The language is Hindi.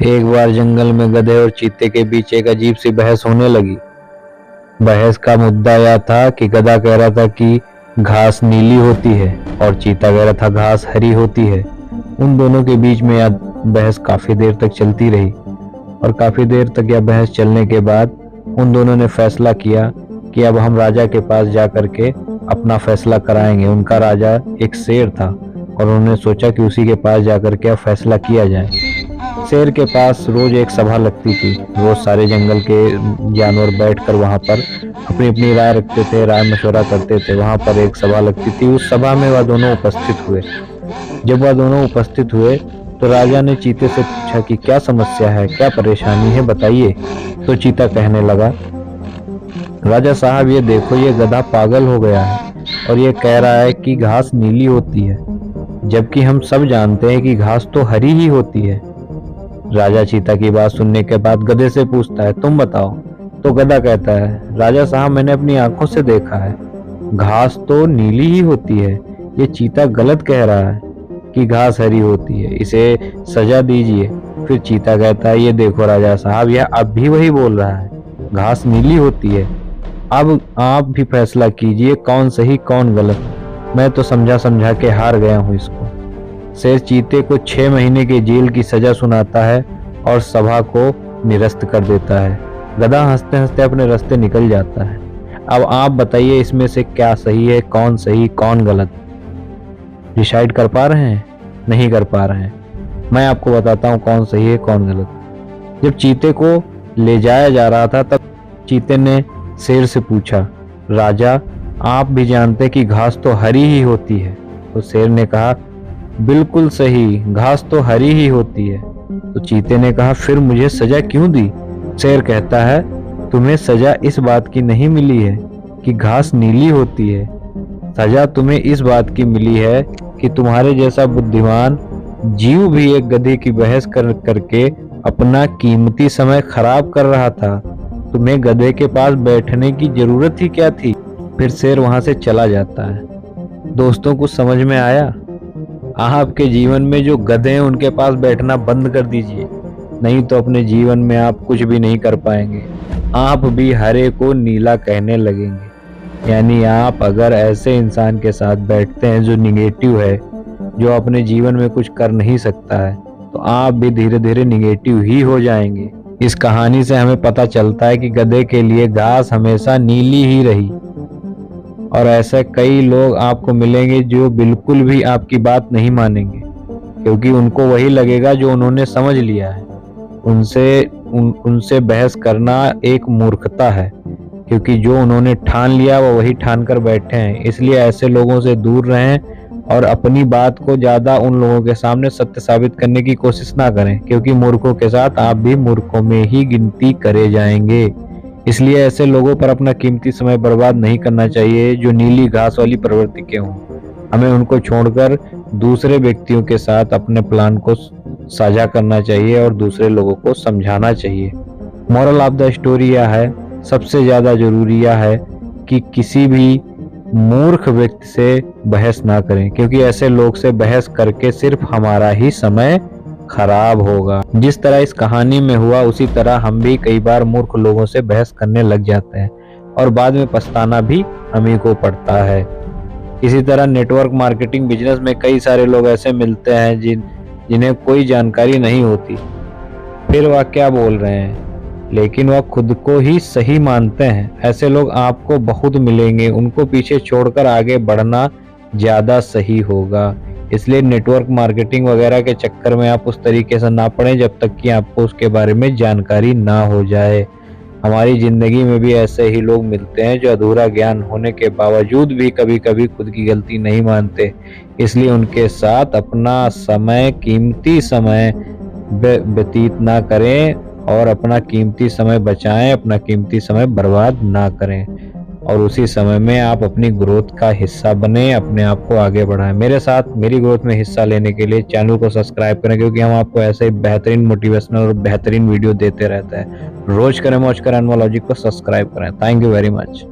एक बार जंगल में गधे और चीते के बीच एक अजीब सी बहस होने लगी। बहस का मुद्दा यह था कि गधा कह रहा था कि घास नीली होती है और चीता कह रहा था घास हरी होती है। उन दोनों के बीच में यह बहस काफी देर तक चलती रही और काफी देर तक यह बहस चलने के बाद उन दोनों ने फैसला किया कि अब हम राजा के पास जा करके अपना फैसला कराएंगे। उनका राजा एक शेर था और उन्होंने सोचा कि उसी के पास जा करके अब फैसला किया जाए। शेर के पास रोज एक सभा लगती थी। रोज सारे जंगल के जानवर बैठकर वहां पर अपनी अपनी राय रखते थे, राय मशवरा करते थे। वहां पर एक सभा लगती थी। उस सभा में वह दोनों उपस्थित हुए। जब वह दोनों उपस्थित हुए तो राजा ने चीते से पूछा कि क्या समस्या है, क्या परेशानी है, बताइए। तो चीता कहने लगा, राजा साहब ये देखो, ये गधा पागल हो गया है और ये कह रहा है कि घास नीली होती है, जबकि हम सब जानते हैं कि घास तो हरी ही होती है। राजा चीता की बात सुनने के बाद गधे से पूछता है, तुम बताओ। तो गधा कहता है, राजा साहब मैंने अपनी आंखों से देखा है, घास तो नीली ही होती है। ये चीता गलत कह रहा है कि घास हरी होती है, इसे सजा दीजिए। फिर चीता कहता है, ये देखो राजा साहब, यह अब भी वही बोल रहा है, घास नीली होती है। अब आप भी फैसला कीजिए, कौन सही कौन गलत। मैं तो समझा समझा के हार गया हूं इसको। शेर चीते को 6 महीने की जेल की सजा सुनाता है और सभा को निरस्त कर देता है। गधा हंसते हंसते अपने रास्ते निकल जाता है। अब आप बताइए, इसमें से क्या सही है, कौन सही कौन गलत। डिसाइड कर पा रहे हैं? नहीं कर पा रहे हैं। मैं आपको बताता हूँ कौन सही है कौन गलत। जब चीते को ले जाया जा रहा था तब चीते ने शेर से पूछा, राजा आप भी जानते कि घास तो हरी ही होती है। तो शेर ने कहा, बिल्कुल सही, घास तो हरी ही होती है। तो चीते ने कहा, फिर मुझे सजा क्यों दी? शेर कहता है, तुम्हें सजा इस बात की नहीं मिली है कि घास नीली होती है, सजा तुम्हें इस बात की मिली है कि तुम्हारे जैसा बुद्धिमान जीव भी एक गधे की बहस करके अपना कीमती समय खराब कर रहा था। तुम्हें गधे के पास बैठने की जरूरत ही क्या थी? फिर शेर वहां से चला जाता है। दोस्तों, कुछ समझ में आया? आपके जीवन में जो गधे हैं उनके पास बैठना बंद कर दीजिए, नहीं तो अपने जीवन में आप कुछ भी नहीं कर पाएंगे। आप भी हरे को नीला कहने लगेंगे। यानी आप अगर ऐसे इंसान के साथ बैठते हैं जो निगेटिव है, जो अपने जीवन में कुछ कर नहीं सकता है, तो आप भी धीरे धीरे निगेटिव ही हो जाएंगे। इस कहानी से हमें पता चलता है कि गधे के लिए घास हमेशा नीली ही रही। और ऐसे कई लोग आपको मिलेंगे जो बिल्कुल भी आपकी बात नहीं मानेंगे, क्योंकि उनको वही लगेगा जो उन्होंने समझ लिया है। उनसे बहस करना एक मूर्खता है, क्योंकि जो उन्होंने ठान लिया वो वही ठान कर बैठे हैं। इसलिए ऐसे लोगों से दूर रहें और अपनी बात को ज्यादा उन लोगों के सामने सत्य साबित करने की कोशिश ना करें, क्योंकि मूर्खों के साथ आप भी मूर्खों में ही गिनती करे जाएंगे। इसलिए ऐसे लोगों पर अपना कीमती समय बर्बाद नहीं करना चाहिए जो नीली घास वाली प्रवृत्ति के हों। हमें उनको छोड़कर दूसरे व्यक्तियों के साथ अपने प्लान को साझा करना चाहिए और दूसरे लोगों को समझाना चाहिए। मॉरल ऑफ द स्टोरी यह है, सबसे ज्यादा जरूरी यह है कि किसी भी मूर्ख व्यक्ति से बहस ना करें, क्योंकि ऐसे लोग से बहस करके सिर्फ हमारा ही समय खराब होगा। जिस तरह इस कहानी में हुआ उसी तरह हम भी कई बार मूर्ख लोगों से बहस करने लग जाते हैं और बाद में पछताना भी हमें को पड़ता है। इसी तरह नेटवर्क मार्केटिंग बिजनेस में कई सारे लोग ऐसे मिलते हैं जिन्हें कोई जानकारी नहीं होती, फिर वह क्या बोल रहे हैं लेकिन वह खुद को ही सही मानते हैं। ऐसे लोग आपको बहुत मिलेंगे, उनको पीछे छोड़कर आगे बढ़ना ज्यादा सही होगा। इसलिए नेटवर्क मार्केटिंग वगैरह के चक्कर में आप उस तरीके से ना पड़ें जब तक कि आपको उसके बारे में जानकारी ना हो जाए। हमारी जिंदगी में भी ऐसे ही लोग मिलते हैं जो अधूरा ज्ञान होने के बावजूद भी कभी कभी खुद की गलती नहीं मानते। इसलिए उनके साथ अपना समय, कीमती समय व्यतीत ना करें और अपना कीमती समय बचाएं, अपना कीमती समय बर्बाद ना करें और उसी समय में आप अपनी ग्रोथ का हिस्सा बने, अपने आप को आगे बढ़ाएं। मेरे साथ मेरी ग्रोथ में हिस्सा लेने के लिए चैनल को सब्सक्राइब करें, क्योंकि हम आपको ऐसे बेहतरीन मोटिवेशनल और बेहतरीन वीडियो देते रहते हैं। रोज करें मौज करें एनमोलॉजी को सब्सक्राइब करें। Thank you very much.